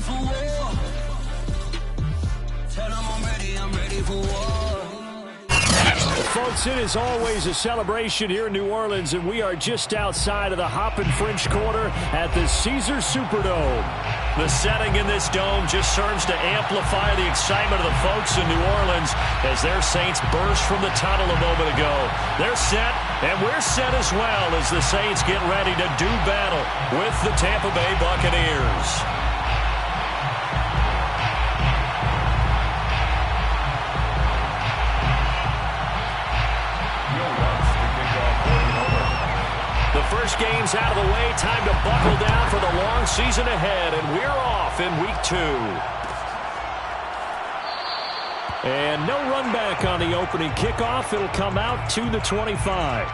for war. Tell them I'm ready for war. Folks, it is always a celebration here in New Orleans, and we are just outside of the Hoppin' French Quarter at the Caesars Superdome. The setting in this dome just serves to amplify the excitement of the folks in New Orleans as their Saints burst from the tunnel a moment ago. They're set, and we're set as well as the Saints get ready to do battle with the Tampa Bay Buccaneers. The first game's out of the way. Time to buckle down for the long season ahead, and we're off in week 2. And no run back on the opening kickoff. It'll come out to the 25.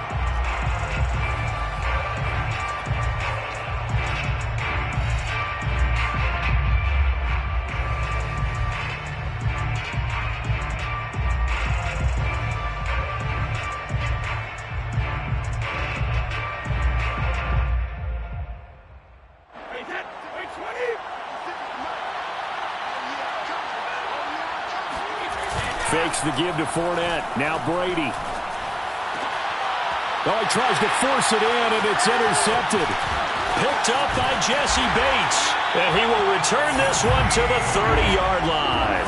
Fakes the give to Fournette. Now Brady. Oh, he tries to force it in, and it's intercepted. Picked up by Jesse Bates. And he will return this one to the 30-yard line.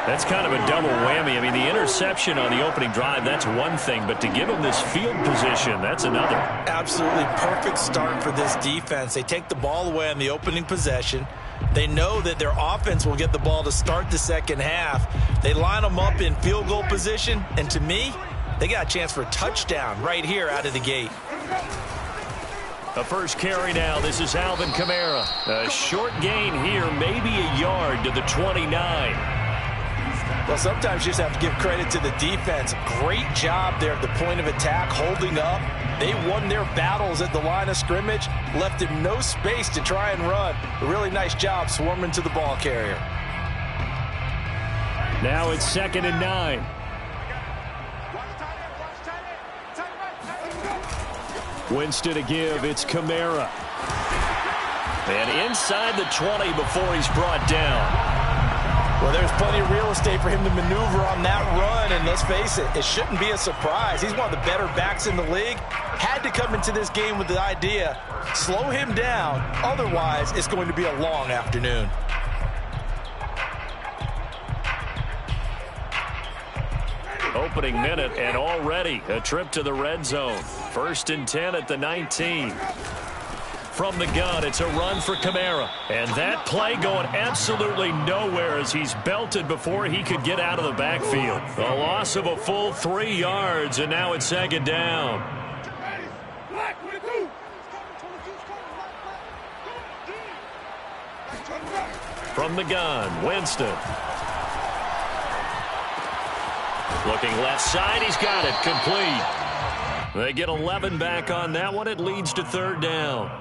That's kind of a double whammy. I mean, the interception on the opening drive, that's one thing. But to give him this field position, that's another. Absolutely perfect start for this defense. They take the ball away on the opening possession. They know that their offense will get the ball to start the second half. They line them up in field goal position, and to me, they got a chance for a touchdown right here out of the gate. A first carry now. This is Alvin Kamara. A short gain here, maybe a yard to the 29. Well, sometimes you just have to give credit to the defense. Great job there at the point of attack, holding up. They won their battles at the line of scrimmage, left him no space to try and run. A really nice job swarming to the ball carrier. Now it's 2nd and 9. Winston to give. It's Kamara. And inside the 20 before he's brought down. Well, there's plenty of real estate for him to maneuver on that run, and let's face it, it shouldn't be a surprise. He's one of the better backs in the league. Had to come into this game with the idea, slow him down, otherwise it's going to be a long afternoon. Opening minute, and already a trip to the red zone. 1st and 10 at the 19. From the gun, it's a run for Kamara. And that play going absolutely nowhere as he's belted before he could get out of the backfield. A loss of a full 3 yards, and now it's 2nd down. From the gun, Winston. Looking left side, he's got it, complete. They get 11 back on that one. It leads to 3rd down.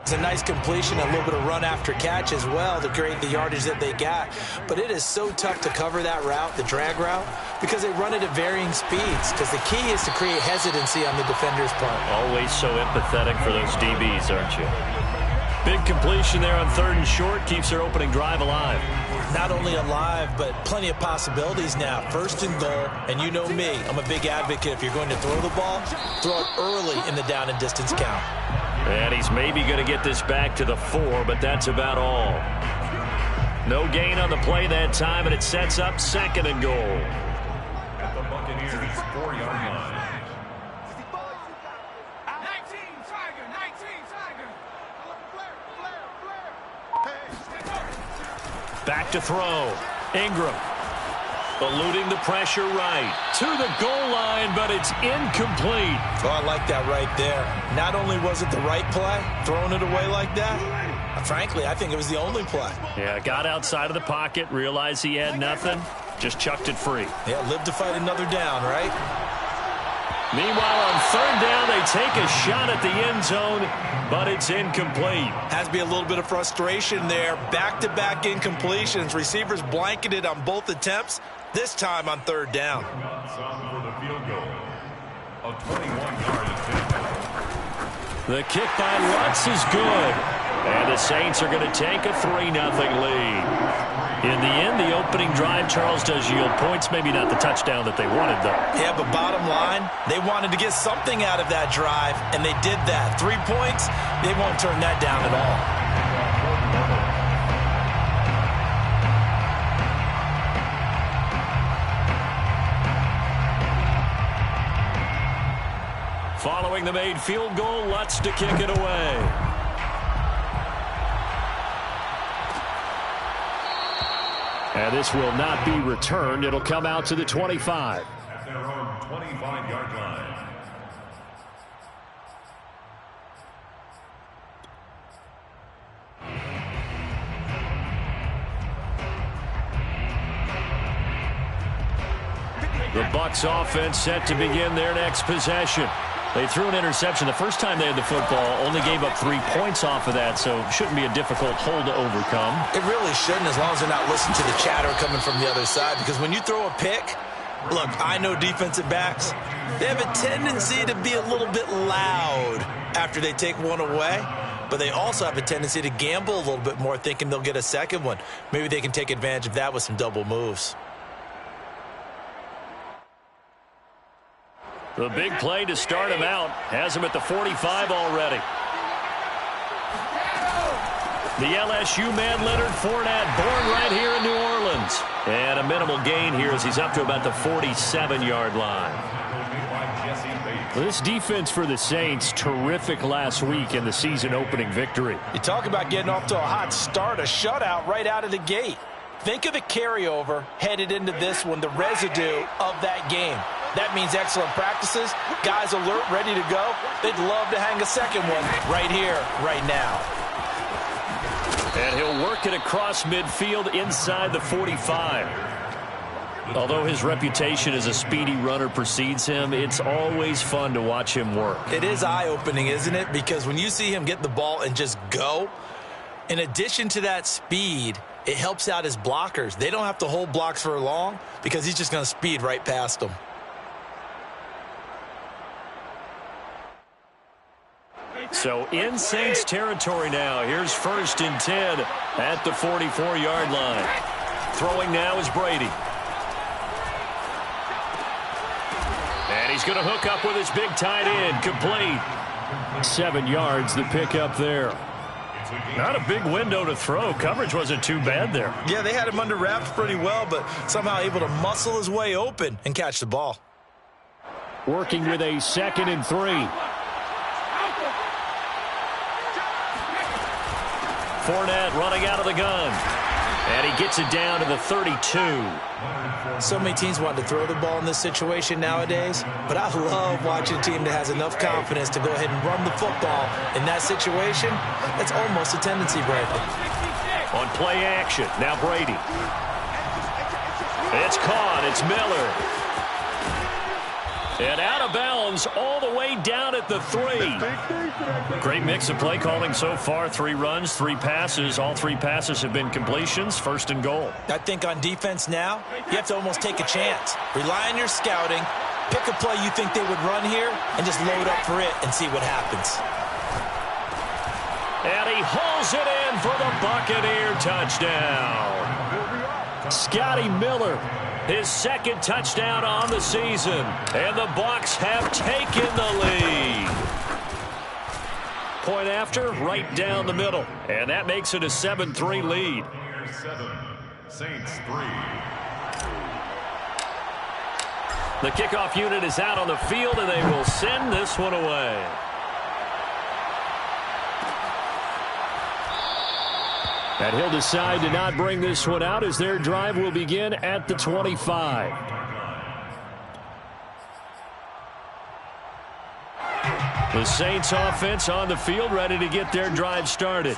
It's a nice completion, a little bit of run after catch as well to create the yardage that they got. But it is so tough to cover that route, the drag route, because they run it at varying speeds. Because the key is to create hesitancy on the defender's part. Always so empathetic for those DBs, aren't you? Big completion there on 3rd and short. Keeps their opening drive alive. Not only alive, but plenty of possibilities now. 1st and goal, and you know me, I'm a big advocate. If you're going to throw the ball, throw it early in the down and distance count. And he's maybe going to get this back to the 4, but that's about all. No gain on the play that time, and it sets up 2nd and goal. At the Buccaneers' 4-yard line. Back to throw. Ingram. Eluding the pressure right. To the goal line, but it's incomplete. Oh, I like that right there. Not only was it the right play, throwing it away like that, frankly, I think it was the only play. Yeah, got outside of the pocket, realized he had nothing, just chucked it free. Yeah, live to fight another down, right? Meanwhile, on 3rd down, they take a shot at the end zone, but it's incomplete. Has to be a little bit of frustration there. Back-to-back incompletions. Receivers blanketed on both attempts, this time on 3rd down. For the field goal. A 21-yard attempt. The kick by Lutz is good. And the Saints are going to take a 3-0 lead. In the end, the opening drive, Charles, does yield points. Maybe not the touchdown that they wanted, though. Yeah, but bottom line, they wanted to get something out of that drive, and they did that. 3 points, they won't turn that down at all. Following the made field goal, Lutz to kick it away. And this will not be returned. It'll come out to the 25. At their own 25-yard line. The Bucs offense set to begin their next possession. They threw an interception the first time they had the football, only gave up 3 points off of that, so shouldn't be a difficult hole to overcome. It really shouldn't, as long as they're not listening to the chatter coming from the other side, because when you throw a pick, look, I know defensive backs, they have a tendency to be a little bit loud after they take one away, but they also have a tendency to gamble a little bit more, thinking they'll get a second one. Maybe they can take advantage of that with some double moves. The big play to start him out has him at the 45 already. The LSU man, Leonard Fournette, born right here in New Orleans. And a minimal gain here as he's up to about the 47-yard line. This defense for the Saints, terrific last week in the season-opening victory. You talk about getting off to a hot start, a shutout right out of the gate. Think of the carryover headed into this one, the residue of that game. That means excellent practices, guys alert, ready to go. They'd love to hang a second one right here, right now. And he'll work it across midfield inside the 45. Although his reputation as a speedy runner precedes him, it's always fun to watch him work. It is eye-opening, isn't it? Because when you see him get the ball and just go, in addition to that speed, it helps out his blockers. They don't have to hold blocks for long because he's just going to speed right past them. So in Saints territory now. Here's 1st and 10 at the 44-yard line. Throwing now is Brady. And he's going to hook up with his big tight end. Complete. 7 yards, the pickup there. Not a big window to throw. Coverage wasn't too bad there. Yeah, they had him under wraps pretty well, but somehow able to muscle his way open and catch the ball. Working with a 2nd and 3. Fournette running out of the gun. And he gets it down to the 32. So many teams want to throw the ball in this situation nowadays, but I love watching a team that has enough confidence to go ahead and run the football in that situation. That's almost a tendency breaker. On play action, now Brady. It's caught, it's Miller. And out of bounds all the way down at the 3. Great mix of play calling so far. 3 runs, 3 passes. All 3 passes have been completions. 1st and goal. I think on defense now, you have to almost take a chance. Rely on your scouting. Pick a play you think they would run here and just load up for it and see what happens. And he hauls it in for the Buccaneer touchdown. Scotty Miller. His 2nd touchdown on the season. And the Bucs have taken the lead. Point after, right down the middle. And that makes it a 7-3 lead. 7, Saints 3. The kickoff unit is out on the field, and they will send this one away. And he'll decide to not bring this one out as their drive will begin at the 25. The Saints offense on the field ready to get their drive started.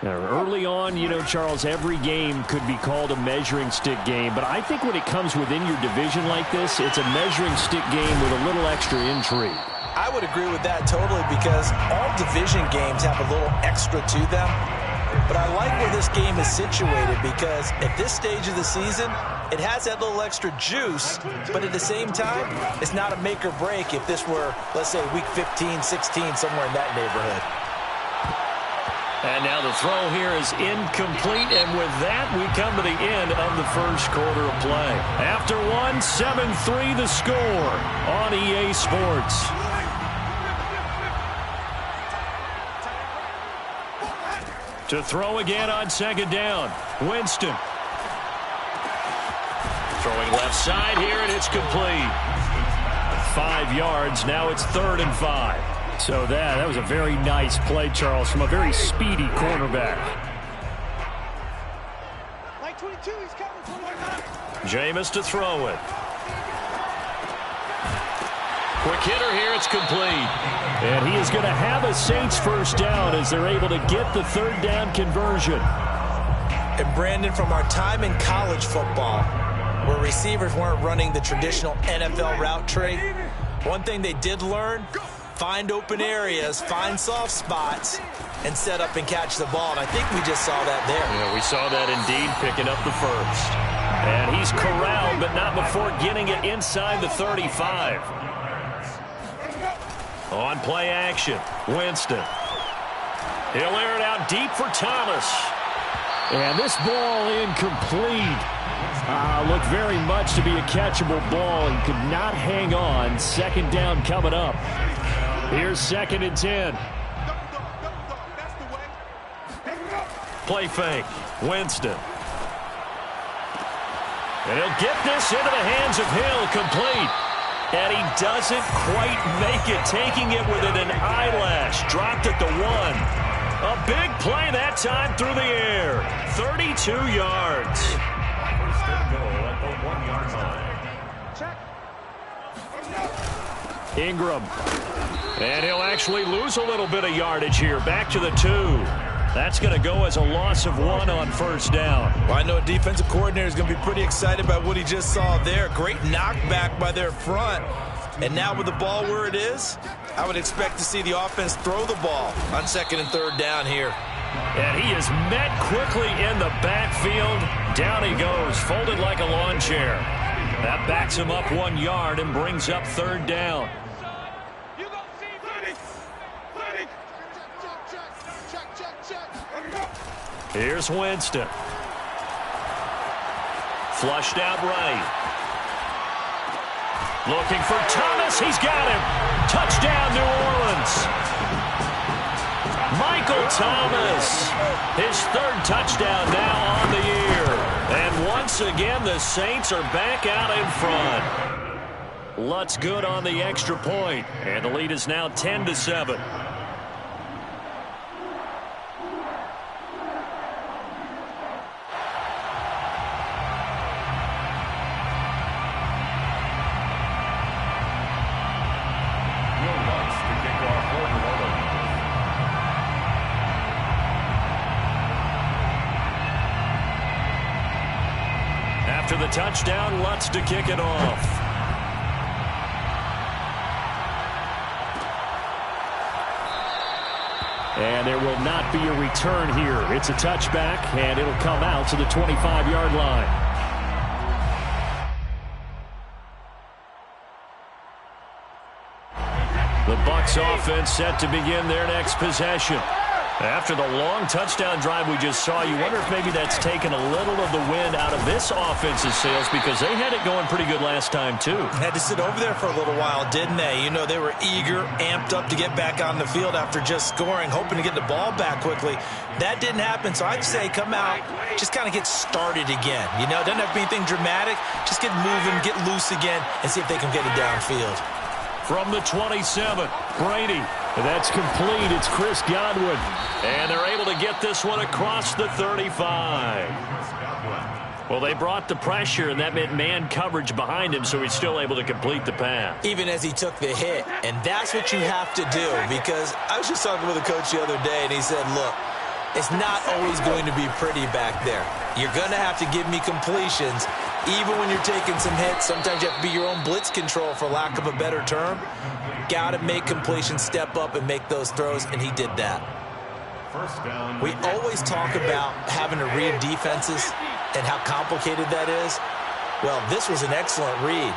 Now, early on, you know, Charles, every game could be called a measuring stick game. But I think when it comes within your division like this, it's a measuring stick game with a little extra intrigue. I would agree with that totally because all division games have a little extra to them. But I like where this game is situated because at this stage of the season, it has that little extra juice, but at the same time, it's not a make or break if this were, let's say, week 15, 16, somewhere in that neighborhood. And now the throw here is incomplete, and with that, we come to the end of the first quarter of play. After one, 7-3 the score on EA Sports. To throw again on second down, Winston. Throwing left side here, and it's complete. 5 yards, now it's 3rd and 5. So that was a very nice play, Charles, from a very speedy cornerback. Like 22, he's coming. Jameis to throw it. Quick hitter here, it's complete. And he is going to have a Saints first down as they're able to get the 3rd down conversion. And Brandon, from our time in college football, where receivers weren't running the traditional NFL route tree, one thing they did learn: find open areas, find soft spots, and set up and catch the ball. And I think we just saw that there. Yeah, we saw that indeed, picking up the first. And he's corralled, but not before getting it inside the 35. On play action, Winston. He'll air it out deep for Thomas. And this ball incomplete. Looked very much to be a catchable ball. He could not hang on. 2nd down coming up. Here's 2nd and 10. Play fake. Winston. And he'll get this into the hands of Hill, complete. And he doesn't quite make it, taking it within an eyelash. Dropped at the 1. A big play that time through the air. 32 yards. First and goal at the 1-yard line. Ingram. And he'll actually lose a little bit of yardage here. Back to the 2. That's going to go as a loss of 1 on first down. Well, I know a defensive coordinator is going to be pretty excited about what he just saw there. Great knockback by their front. And now with the ball where it is, I would expect to see the offense throw the ball on 2nd and 3rd down here. And he is met quickly in the backfield. Down he goes, folded like a lawn chair. That backs him up 1 yard and brings up 3rd down. Here's Winston. Flushed out right. Looking for Thomas. He's got him. Touchdown, New Orleans. Michael Thomas. His 3rd touchdown now on the year. And once again, the Saints are back out in front. Lutz good on the extra point. And the lead is now 10-7. After the touchdown, Lutz to kick it off. And there will not be a return here. It's a touchback, and it'll come out to the 25-yard line. The Bucs offense set to begin their next possession. After the long touchdown drive we just saw, you wonder if maybe that's taken a little of the wind out of this offense's sails, because they had it going pretty good last time, too. Had to sit over there for a little while, didn't they? You know, they were eager, amped up to get back on the field after just scoring, hoping to get the ball back quickly. That didn't happen, so I'd say come out, just kind of get started again. You know, it doesn't have to be anything dramatic. Just get moving, get loose again, and see if they can get it downfield. From the 27, Brady. That's complete. It's Chris Godwin. And they're able to get this one across the 35. Well, they brought the pressure, and that meant man coverage behind him, so he's still able to complete the pass. Even as he took the hit. And that's what you have to do, because I was just talking with a coach the other day, and he said, look, it's not always going to be pretty back there. You're going to have to give me completions. Even when you're taking some hits, sometimes you have to be your own blitz control, for lack of a better term. Got to make completions, step up, and make those throws, and he did that. First down. We always talk about having to read defenses and how complicated that is. Well, this was an excellent read.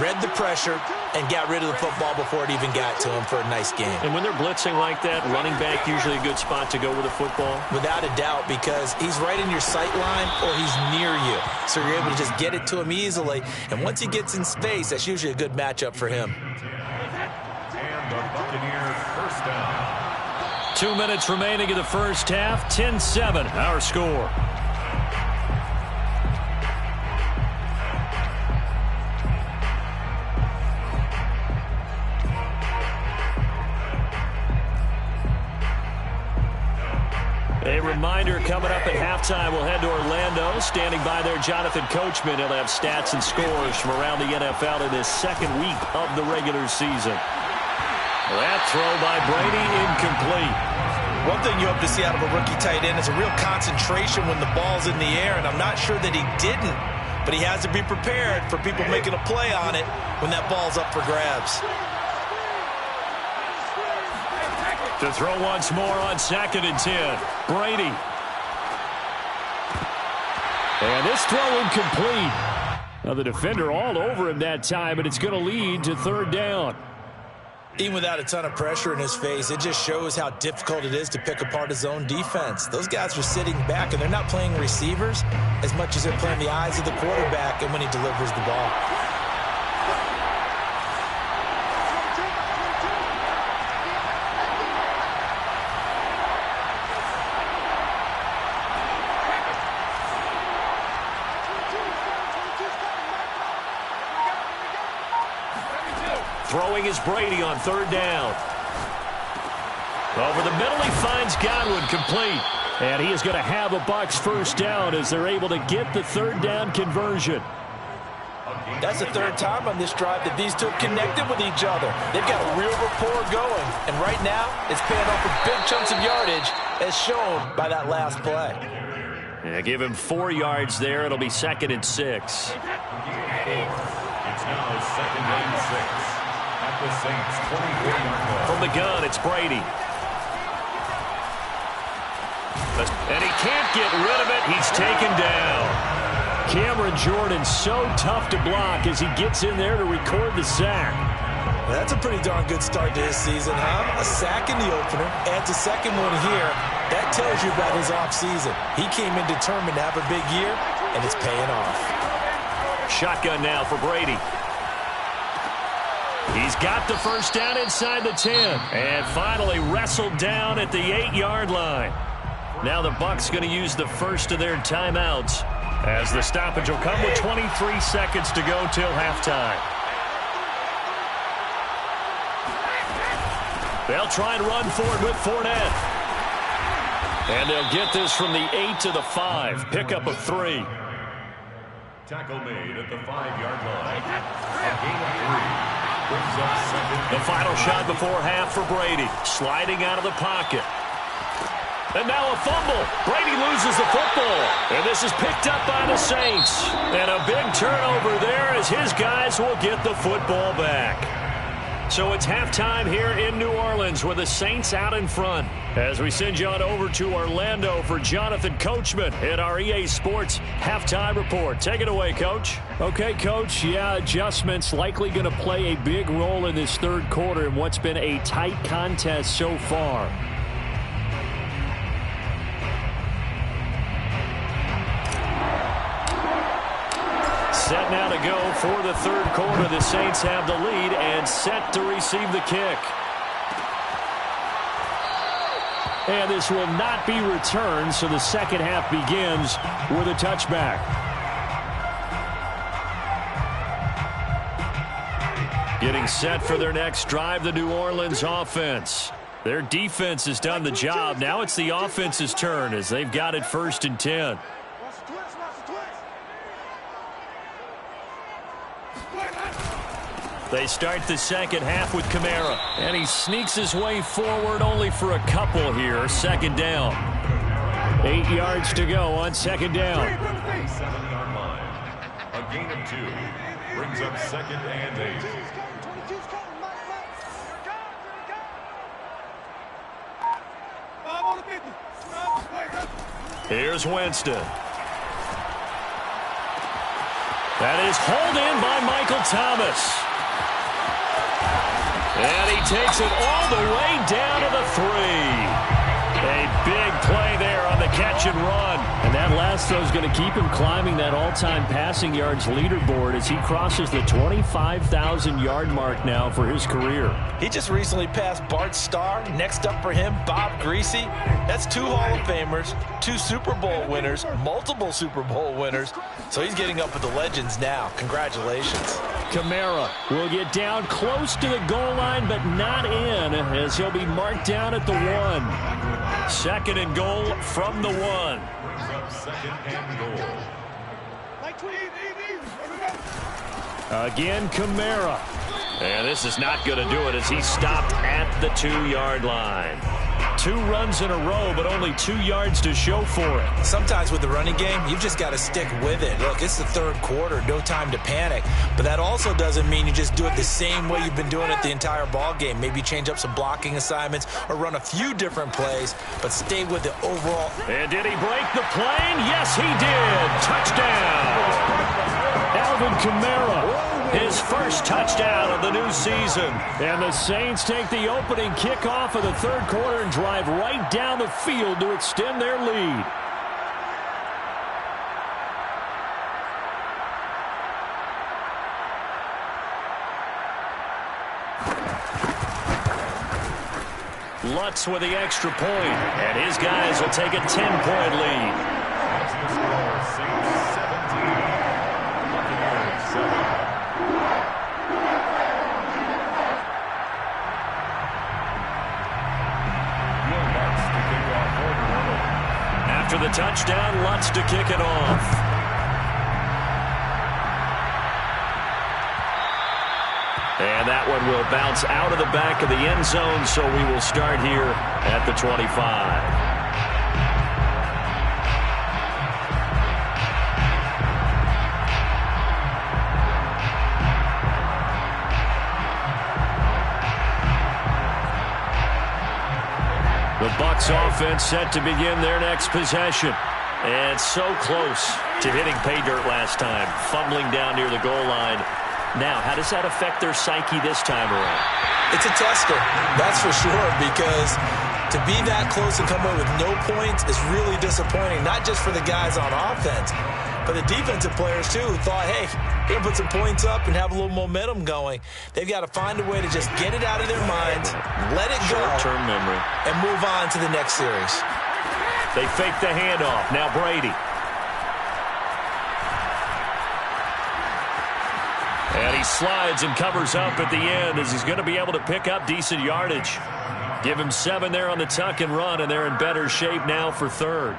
read the pressure, and got rid of the football before it even got to him for a nice game. And when they're blitzing like that, running back usually a good spot to go with the football? Without a doubt, because he's right in your sight line or he's near you. So you're able to just get it to him easily. And once he gets in space, that's usually a good matchup for him. And the Buccaneers first down. 2 minutes remaining in the first half. 10-7, our score. A reminder coming up at halftime, we'll head to Orlando. Standing by there, Jonathan Coachman. He'll have stats and scores from around the NFL in this second week of the regular season. That throw by Brady, incomplete. One thing you hope to see out of a rookie tight end is a real concentration when the ball's in the air, and I'm not sure that he didn't, but he has to be prepared for people making a play on it when that ball's up for grabs. To throw once more on 2nd and 10. Brady. And this throw incomplete. Now the defender all over him that time, and it's going to lead to 3rd down. Even without a ton of pressure in his face, it just shows how difficult it is to pick apart his own defense. Those guys are sitting back, and they're not playing receivers as much as they're playing the eyes of the quarterback and when he delivers the ball. Throwing is Brady on 3rd down. Over the middle, he finds Godwin, complete. And he is going to have a Bucs first down as they're able to get the 3rd down conversion. That's the 3rd time on this drive that these two have connected with each other. They've got a real rapport going. And right now, it's paying off with big chunks of yardage, as shown by that last play. Yeah, give him 4 yards there. It'll be 2nd and 6. It's now 2nd and 6. At the Saints 24-yard line. From the gun, it's Brady. And he can't get rid of it. He's taken down. Cameron Jordan so tough to block as he gets in there to record the sack. Well, that's a pretty darn good start to his season, huh? A sack in the opener, adds a second one here. That tells you about his offseason. He came in determined to have a big year, and it's paying off. Shotgun now for Brady. He's got the first down inside the 10. And finally wrestled down at the 8-yard line. Now the Bucs going to use the first of their timeouts, as the stoppage will come with 23 seconds to go till halftime. They'll try and run forward with Fournette. And they'll get this from the 8 to the 5. Pickup of 3. Tackle made at the 5-yard line. A gain of 3. Brings up 2nd. The final shot before half for Brady. Sliding out of the pocket. And now a fumble. Brady loses the football. And this is picked up by the Saints. And a big turnover there as his guys will get the football back. So it's halftime here in New Orleans with the Saints out in front. As we send you on over to Orlando for Jonathan Coachman in our EA Sports Halftime Report. Take it away, Coach. Okay, Coach. Yeah, adjustments likely going to play a big role in this 3rd quarter in what's been a tight contest so far. Set now to go for the 3rd quarter. The Saints have the lead and set to receive the kick. And this will not be returned, so the second half begins with a touchback. Getting set for their next drive, the New Orleans offense. Their defense has done the job. Now it's the offense's turn as they've got it 1st and 10. They start the second half with Kamara. And he sneaks his way forward only for a couple here. 2nd down. 8 yards to go on 2nd down. 7-yard line. A gain of 2. Brings up 2nd and 8. Here's Winston. That is hauled in by Michael Thomas. And he takes it all the way down to the 3. A big play there on the catch and run. And that last throw is going to keep him climbing that all-time passing yards leaderboard as he crosses the 25,000-yard mark now for his career. He just recently passed Bart Starr. Next up for him, Bob Greasy. That's 2 Hall of Famers, 2 Super Bowl winners, multiple Super Bowl winners. So he's getting up with the legends now. Congratulations. Kamara will get down close to the goal line, but not in, as he'll be marked down at the 1. Second and goal from the 1. Brings up second and goal. Again, Kamara. And this is not going to do it as he stopped at the 2-yard line. 2 runs in a row, but only 2 yards to show for it. Sometimes with the running game, you've just got to stick with it. Look, it's the 3rd quarter, no time to panic. But that also doesn't mean you just do it the same way you've been doing it the entire ball game. Maybe change up some blocking assignments or run a few different plays, but stay with the overall. And did he break the plane? Yes, he did. Touchdown. Alvin Kamara. His first touchdown of the new season. And the Saints take the opening kickoff of the 3rd quarter and drive right down the field to extend their lead. Lutz with the extra point, and his guys will take a 10-point lead. That's the score, Saints 17, Buccaneers 7. After the touchdown, Lutz to kick it off. And that one will bounce out of the back of the end zone, so we will start here at the 25. The Bucs offense set to begin their next possession. And so close to hitting pay dirt last time, fumbling down near the goal line. Now, how does that affect their psyche this time around? It's a tester, that's for sure, because to be that close and come away with no points is really disappointing, not just for the guys on offense, but the defensive players, too, who thought, hey, we're going to put some points up and have a little momentum going. They've got to find a way to just get it out of their minds, let it go, short-term memory, and move on to the next series. They fake the handoff. Now Brady. And he slides and covers up at the end as he's going to be able to pick up decent yardage. Give him 7 there on the tuck and run, and they're in better shape now for 3rd.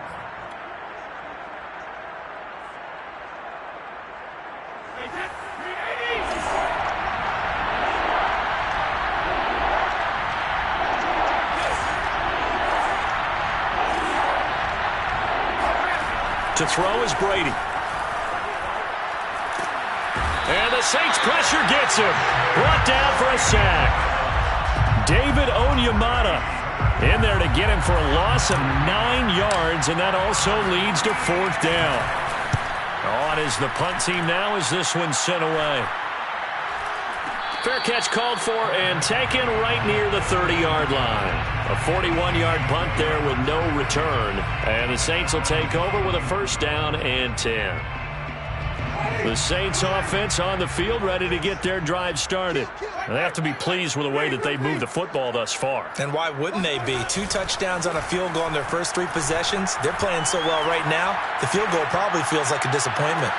To throw is Brady. And the Saints pressure gets him. Brought down for a sack. David Onyemata in there to get him for a loss of 9 yards, and that also leads to 4th down. On is the punt team now as this one's sent away. Fair catch called for and taken right near the 30-yard line. A 41-yard punt there with no return. And the Saints will take over with a 1st down and 10. The Saints offense on the field ready to get their drive started. They have to be pleased with the way that they've moved the football thus far. And why wouldn't they be? 2 touchdowns on a field goal in their first 3 possessions. They're playing so well right now, the field goal probably feels like a disappointment.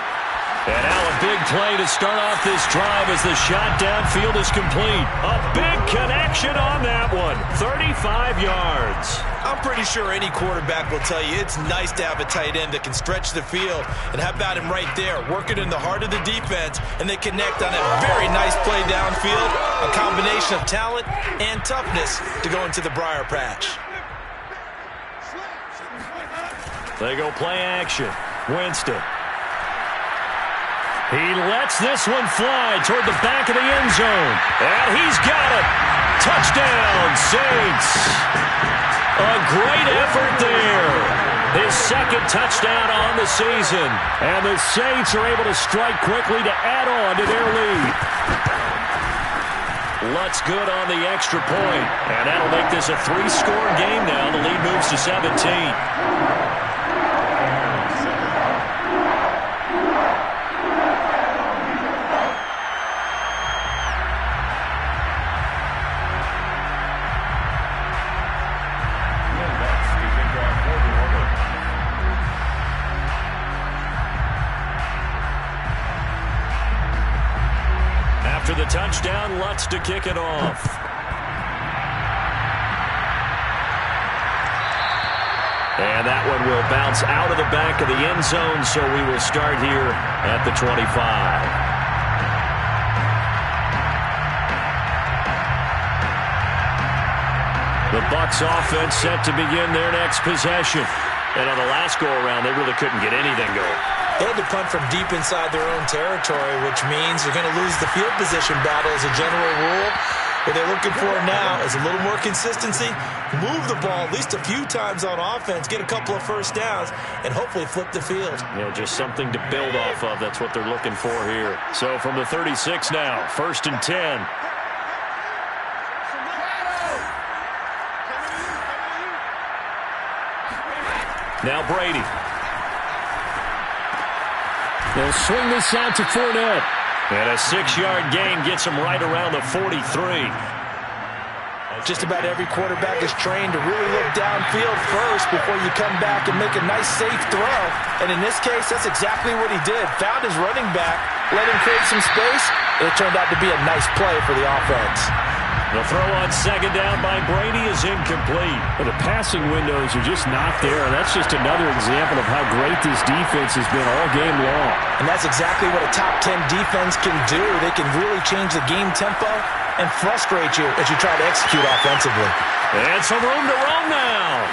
And now a big play to start off this drive as the shot downfield is complete. A big connection on that one. 35 yards. I'm pretty sure any quarterback will tell you it's nice to have a tight end that can stretch the field. And how about him right there, working in the heart of the defense, and they connect on a very nice play downfield. A combination of talent and toughness to go into the briar patch. They go play action. Winston. He lets this one fly toward the back of the end zone. And he's got it. Touchdown, Saints. A great effort there. His second touchdown on the season. And the Saints are able to strike quickly to add on to their lead. Lutz good on the extra point. And that'll make this a 3-score game now. The lead moves to 17. After the touchdown, Lutz to kick it off. And that one will bounce out of the back of the end zone, so we will start here at the 25. The Bucs offense set to begin their next possession. And on the last go-around, they really couldn't get anything going. They had to punt from deep inside their own territory, which means you're going to lose the field position battle as a general rule. What they're looking for now is a little more consistency, move the ball at least a few times on offense, get a couple of first downs, and hopefully flip the field. Yeah, just something to build off of. That's what they're looking for here. So from the 36 now, 1st and 10. Now Brady. They'll swing this out to Fournette. And a 6-yard gain gets him right around the 43. Just about every quarterback is trained to really look downfield first before you come back and make a nice, safe throw. And in this case, that's exactly what he did. Found his running back, let him create some space, and it turned out to be a nice play for the offense. The throw on 2nd down by Brady is incomplete. Well, the passing windows are just not there. That's just another example of how great this defense has been all game long. And that's exactly what a top 10 defense can do. They can really change the game tempo and frustrate you as you try to execute offensively. And some room to roam now.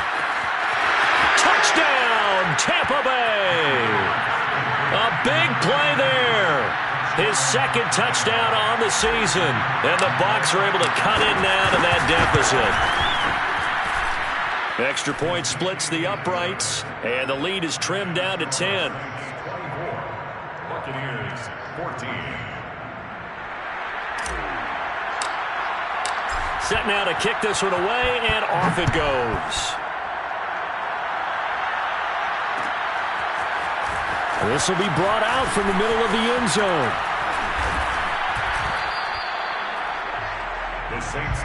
Touchdown, Tampa Bay. A big play there. His 2nd touchdown on the season. And the Bucs are able to cut in now to that deficit. Extra point splits the uprights. And the lead is trimmed down to 10. Buccaneers, 14. Set now to kick this one away, and off it goes. This will be brought out from the middle of the end zone. The Saints.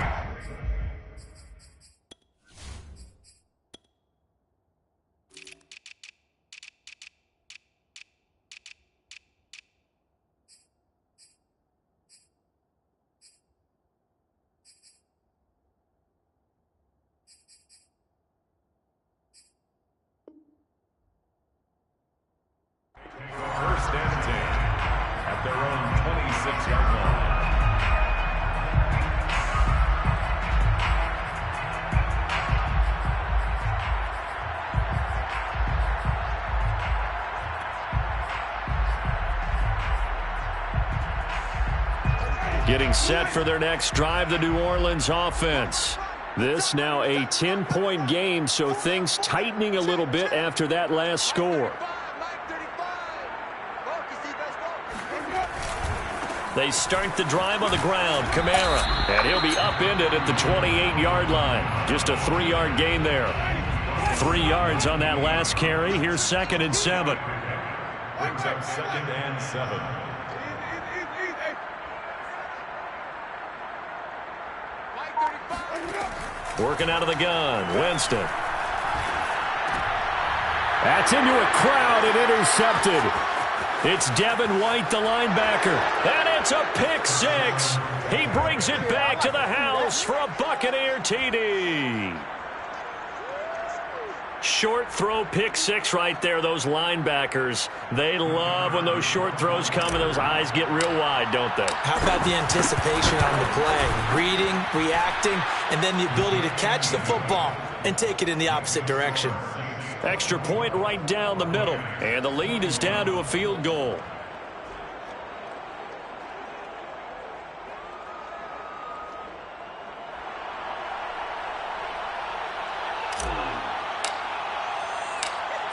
First and 10 at their own 26-yard line. Getting set for their next drive, the New Orleans offense. This now a 10-point game, so things tightening a little bit after that last score. They start the drive on the ground. Kamara. And he'll be upended at the 28-yard line. Just a 3-yard gain there. 3 yards on that last carry. Here's 2nd and 7. Brings up 2nd and 7. Working out of the gun. Winston. That's into a crowd and intercepted. It's Devin White, the linebacker. And it's a pick 6. He brings it back to the house for a Buccaneer TD. Short throw pick 6 right there. Those linebackers, they love when those short throws come and those eyes get real wide, don't they? How about the anticipation on the play? Reading, reacting, and then the ability to catch the football and take it in the opposite direction. Extra point right down the middle. And the lead is down to a field goal.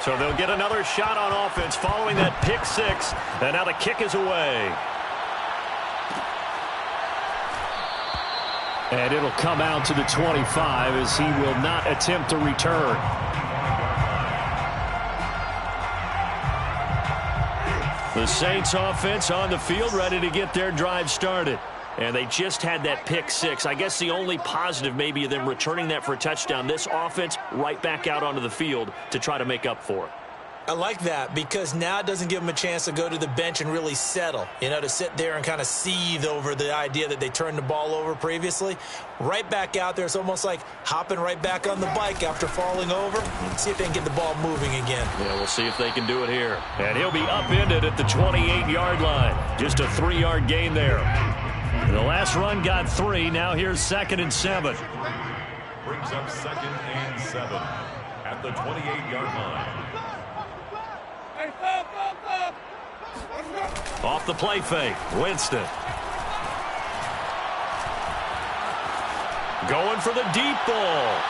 So they'll get another shot on offense following that pick six. And now the kick is away. And it'll come out to the 25 as he will not attempt to return. The Saints offense on the field ready to get their drive started. And they just had that pick six. I guess the only positive maybe of them returning that for a touchdown. This offense right back out onto the field to try to make up for it. I like that because now it doesn't give them a chance to go to the bench and really settle, to sit there and kind of seethe over the idea that they turned the ball over previously. Right back out there, it's almost like hopping right back on the bike after falling over. See if they can get the ball moving again. Yeah, we'll see if they can do it here. And he'll be upended at the 28-yard line. Just a 3-yard gain there. The last run got 3. Now here's 2nd and 7. Brings up 2nd and 7 at the 28-yard line. Off the play fake, Winston. Going for the deep ball.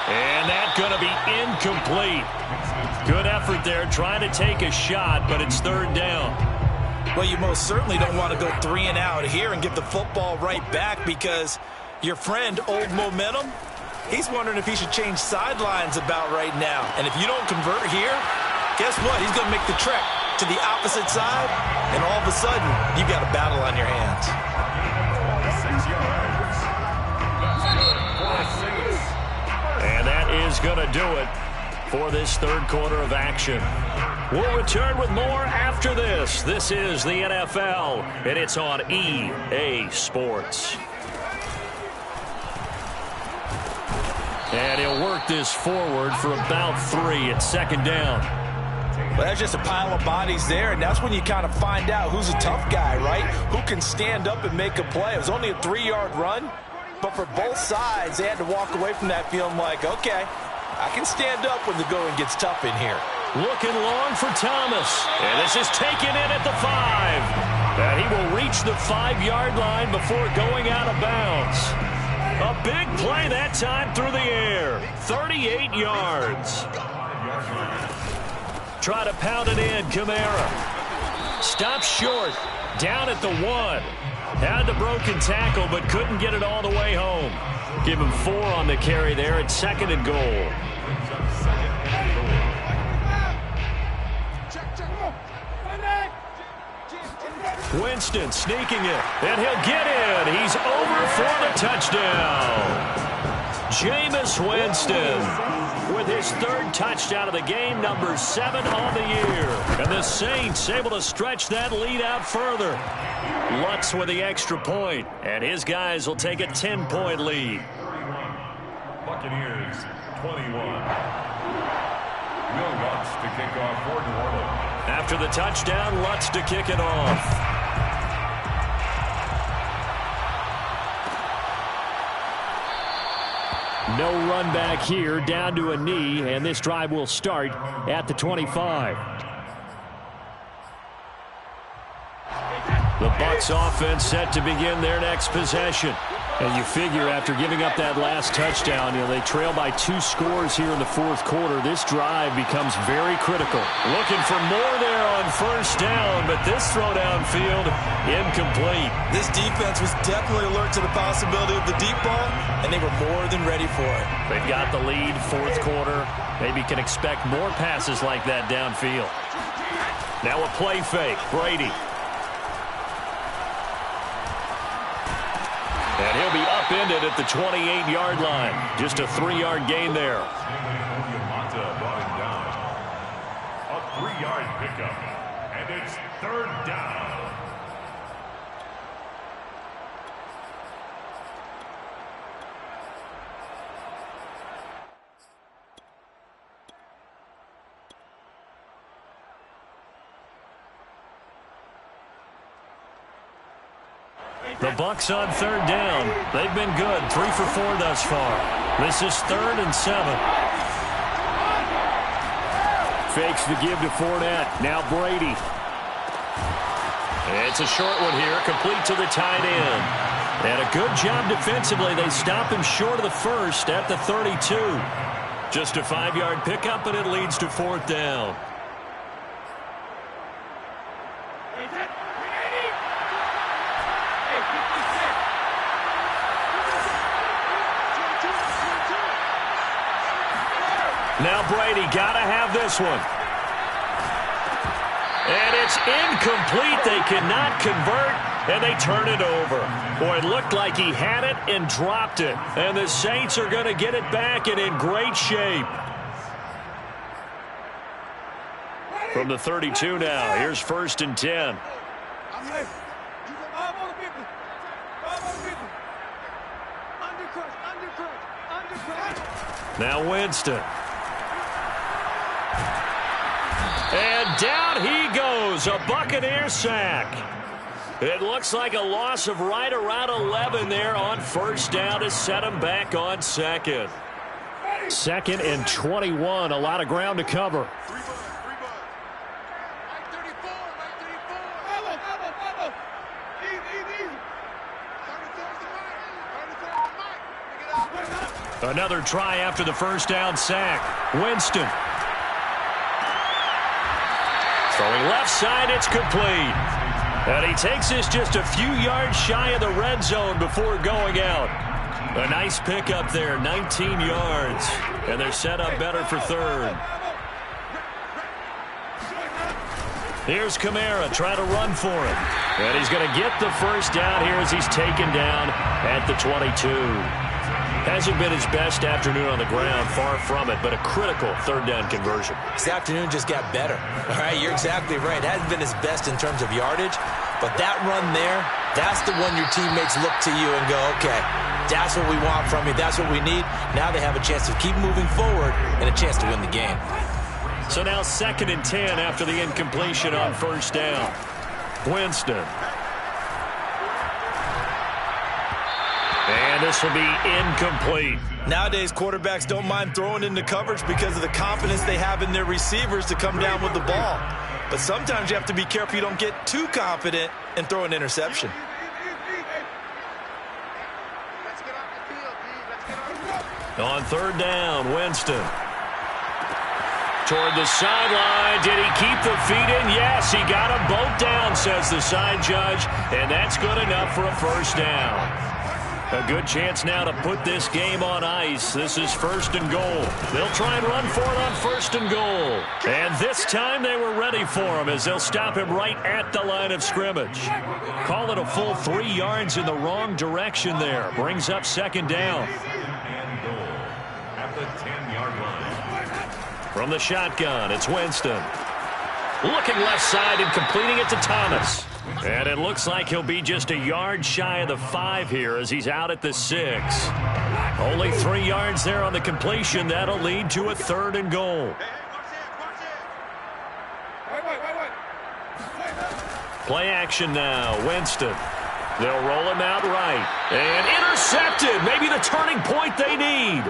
And that's going to be incomplete. Good effort there, trying to take a shot, but it's 3rd down. Well, you most certainly don't want to go 3 and out here and get the football right back because your friend, Old Momentum, he's wondering if he should change sidelines about right now. And if you don't convert here, guess what? He's going to make the trek to the opposite side, and all of a sudden, you've got a battle on your hands. 6 yards. And that is going to do it for this 3rd quarter of action. We'll return with more after this. This is the NFL, and it's on EA Sports. And he'll work this forward for about 3 at 2nd down. Well, that's just a pile of bodies there, and that's when you kind of find out who's a tough guy, right? Who can stand up and make a play. It was only a 3-yard run, but for both sides, they had to walk away from that feeling like, okay, I can stand up when the going gets tough in here. Looking long for Thomas, and this is taken in at the 5. And he will reach the 5-yard line before going out of bounds. A big play that time through the air. 38 yards. Try to pound it in, Kamara. Stops short, down at the 1. Had the broken tackle, but couldn't get it all the way home. Give him 4 on the carry there at 2nd and goal. Winston sneaking it, and he'll get in. He's over for the touchdown. Jameis Winston with his 3rd touchdown of the game, number 7 on the year. And the Saints able to stretch that lead out further. Lutz with the extra point, and his guys will take a 10-point lead. Buccaneers 21. Will Lutz to kick off for New Orleans. After the touchdown, Lutz to kick it off. No run back here, down to a knee, and this drive will start at the 25. The Bucs offense set to begin their next possession. And you figure after giving up that last touchdown, they trail by 2 scores here in the 4th quarter. This drive becomes very critical. Looking for more there on 1st down, but this throw downfield incomplete. This defense was definitely alert to the possibility of the deep ball, and they were more than ready for it. They've got the lead, 4th quarter. Maybe can expect more passes like that downfield. Now a play fake, Brady. And he'll be upended at the 28-yard line. Just a 3-yard gain there. Brought him down. A 3-yard pickup, and it's 3rd down. The Bucs on 3rd down. They've been good. 3 for 4 thus far. This is 3rd and 7. Fakes the give to Fournette. Now Brady. It's a short one here. Complete to the tight end. And a good job defensively. They stop him short of the 1st at the 32. Just a 5-yard pickup, and it leads to 4th down. Now Brady got to have this one. And it's incomplete. They cannot convert, and they turn it over. Boy, it looked like he had it and dropped it. And the Saints are going to get it back and in great shape. From the 32 now, here's 1st and 10. Now Winston. And down he goes, a Buccaneer sack. It looks like a loss of right around 11 there on 1st down to set him back on 2nd. 2nd and 21, a lot of ground to cover. Another try after the 1st down sack. Winston. Throwing left side, it's complete. And he takes this just a few yards shy of the red zone before going out. A nice pickup there, 19 yards. And they're set up better for 3rd. Here's Kamara trying to run for him. And he's going to get the 1st down here as he's taken down at the 22. Hasn't been his best afternoon on the ground, far from it, but a critical 3rd down conversion. This afternoon just got better. All right, you're exactly right. It hasn't been his best in terms of yardage, but that run there, that's the one your teammates look to you and go, okay, that's what we want from you. That's what we need. Now they have a chance to keep moving forward and a chance to win the game. So now 2nd and 10 after the incompletion on 1st down. Winston. And this will be incomplete. Nowadays, quarterbacks don't mind throwing into coverage because of the confidence they have in their receivers to come down with the ball. But sometimes you have to be careful you don't get too confident and throw an interception. On 3rd down, Winston. Toward the sideline. Did he keep the feet in? Yes, he got them both down, says the side judge. And that's good enough for a 1st down. A good chance now to put this game on ice. This is 1st and goal. They'll try and run for it on 1st and goal. And this time they were ready for him as they'll stop him right at the line of scrimmage. Call it a full 3 yards in the wrong direction there. Brings up 2nd down. And goal at the 10-yard line. From the shotgun, it's Winston. Looking left side and completing it to Thomas. And it looks like he'll be just a yard shy of the 5 here as he's out at the 6. Only 3 yards there on the completion. That'll lead to a 3rd and goal. Play action now. Winston. They'll roll him out right. And intercepted. Maybe the turning point they need.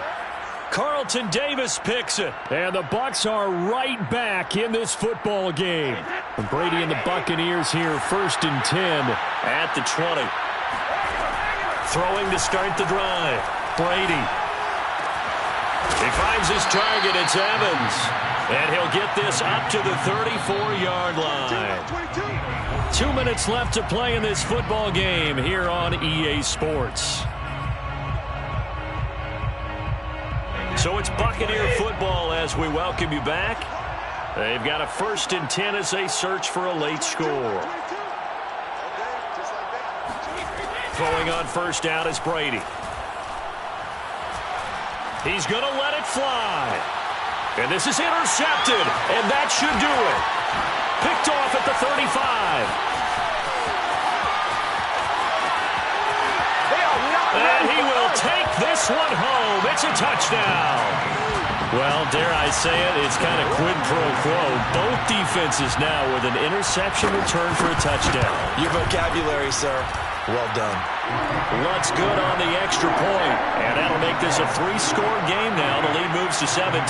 Carlton Davis picks it. And the Bucs are right back in this football game. And Brady and the Buccaneers here, 1st and 10 at the 20. Throwing to start the drive. Brady. He finds his target. It's Evans. And he'll get this up to the 34-yard line. 2 minutes left to play in this football game here on EA Sports. So it's Buccaneer football as we welcome you back. They've got a 1st and 10 as they search for a late score. Throwing on 1st down is Brady. He's going to let it fly. And this is intercepted, and that should do it. Picked off at the 35. And he will take this one home. It's a touchdown. Well, dare I say it, it's kind of quid pro quo. Both defenses now with an interception return for a touchdown. Your vocabulary, sir. Well done. Lutz good on the extra point. And that'll make this a 3-score game now. The lead moves to 17.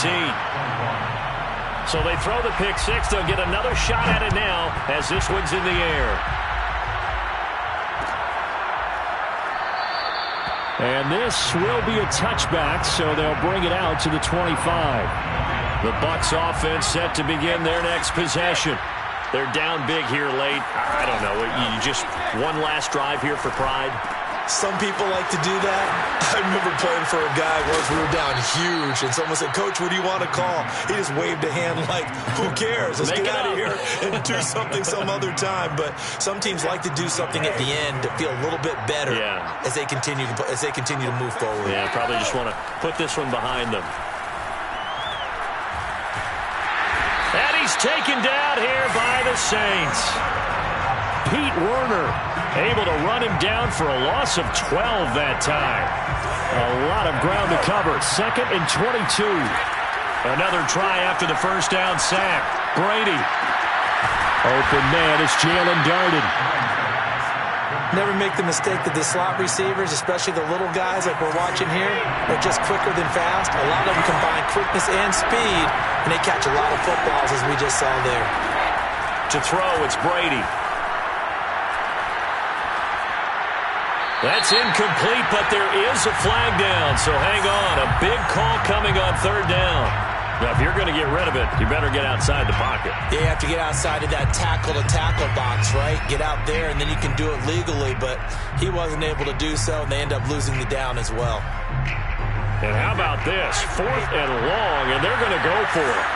So they throw the pick 6. They'll get another shot at it now as this one's in the air. And this will be a touchback, so they'll bring it out to the 25. The Bucs offense set to begin their next possession. They're down big here late. I don't know. You just one last drive here for pride. Some people like to do that. I remember playing for a guy once. We were down huge, and someone said, "Coach, what do you want to call?" He just waved a hand like, "Who cares? Let's get out of here and do something some other time." But some teams like to do something at the end to feel a little bit better as they continue to move forward. Yeah, probably just want to put this one behind them. And he's taken down here by the Saints. Pete Werner able to run him down for a loss of 12 that time. A lot of ground to cover. 2nd and 22. Another try after the first down sack. Brady. Open man is Jalen Darden. Never make the mistake that the slot receivers, especially the little guys like we're watching here, are just quicker than fast. A lot of them combine quickness and speed, and they catch a lot of footballs, as we just saw there. To throw, it's Brady. That's incomplete, but there is a flag down, so hang on. A big call coming on 3rd down. Now, if you're going to get rid of it, you better get outside the pocket. Yeah, you have to get outside of that tackle-to-tackle box, right? Get out there, and then you can do it legally, but he wasn't able to do so, and they end up losing the down as well. And how about this? 4th and long, and they're going to go for it.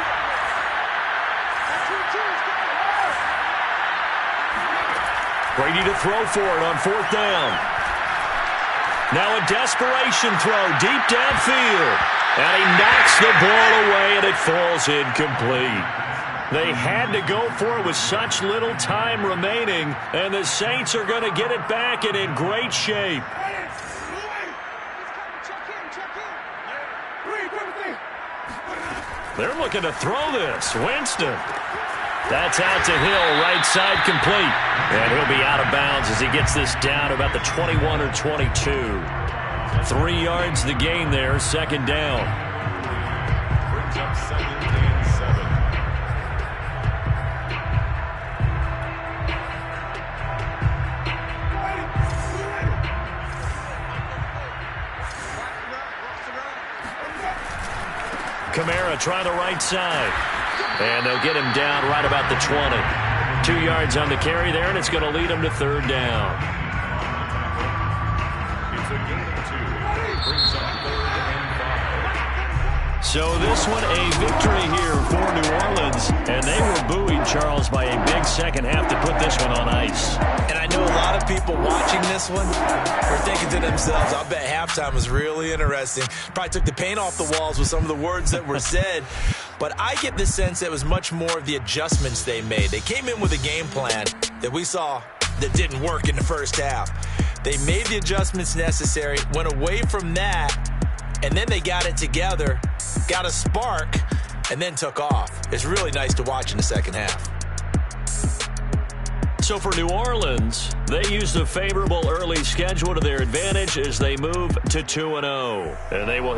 Brady to throw for it on 4th down. Now a desperation throw deep downfield. And he knocks the ball away, and it falls incomplete. They had to go for it with such little time remaining, and the Saints are going to get it back and in great shape. They're looking to throw this. Winston. That's out to Hill, right side complete. And he'll be out of bounds as he gets this down about the 21 or 22. 3 yards the gain there, 2nd down. Brings up 2nd and 7. Kamara trying the right side. And they'll get him down right about the 20. 2 yards on the carry there, and it's going to lead him to 3rd down. It's a gain of 2. Brings up 3rd and 5. So this one a victory here for New Orleans. And they were buoyed, Charles, by a big second half to put this one on ice. And I know a lot of people watching this one are thinking to themselves, I bet halftime was really interesting. Probably took the paint off the walls with some of the words that were said. But I get the sense that it was much more of the adjustments they made. They came in with a game plan that we saw that didn't work in the first half. They made the adjustments necessary, went away from that, and then they got it together, got a spark, and then took off. It's really nice to watch in the second half. So for New Orleans, they used a favorable early schedule to their advantage as they move to 2-0. And they will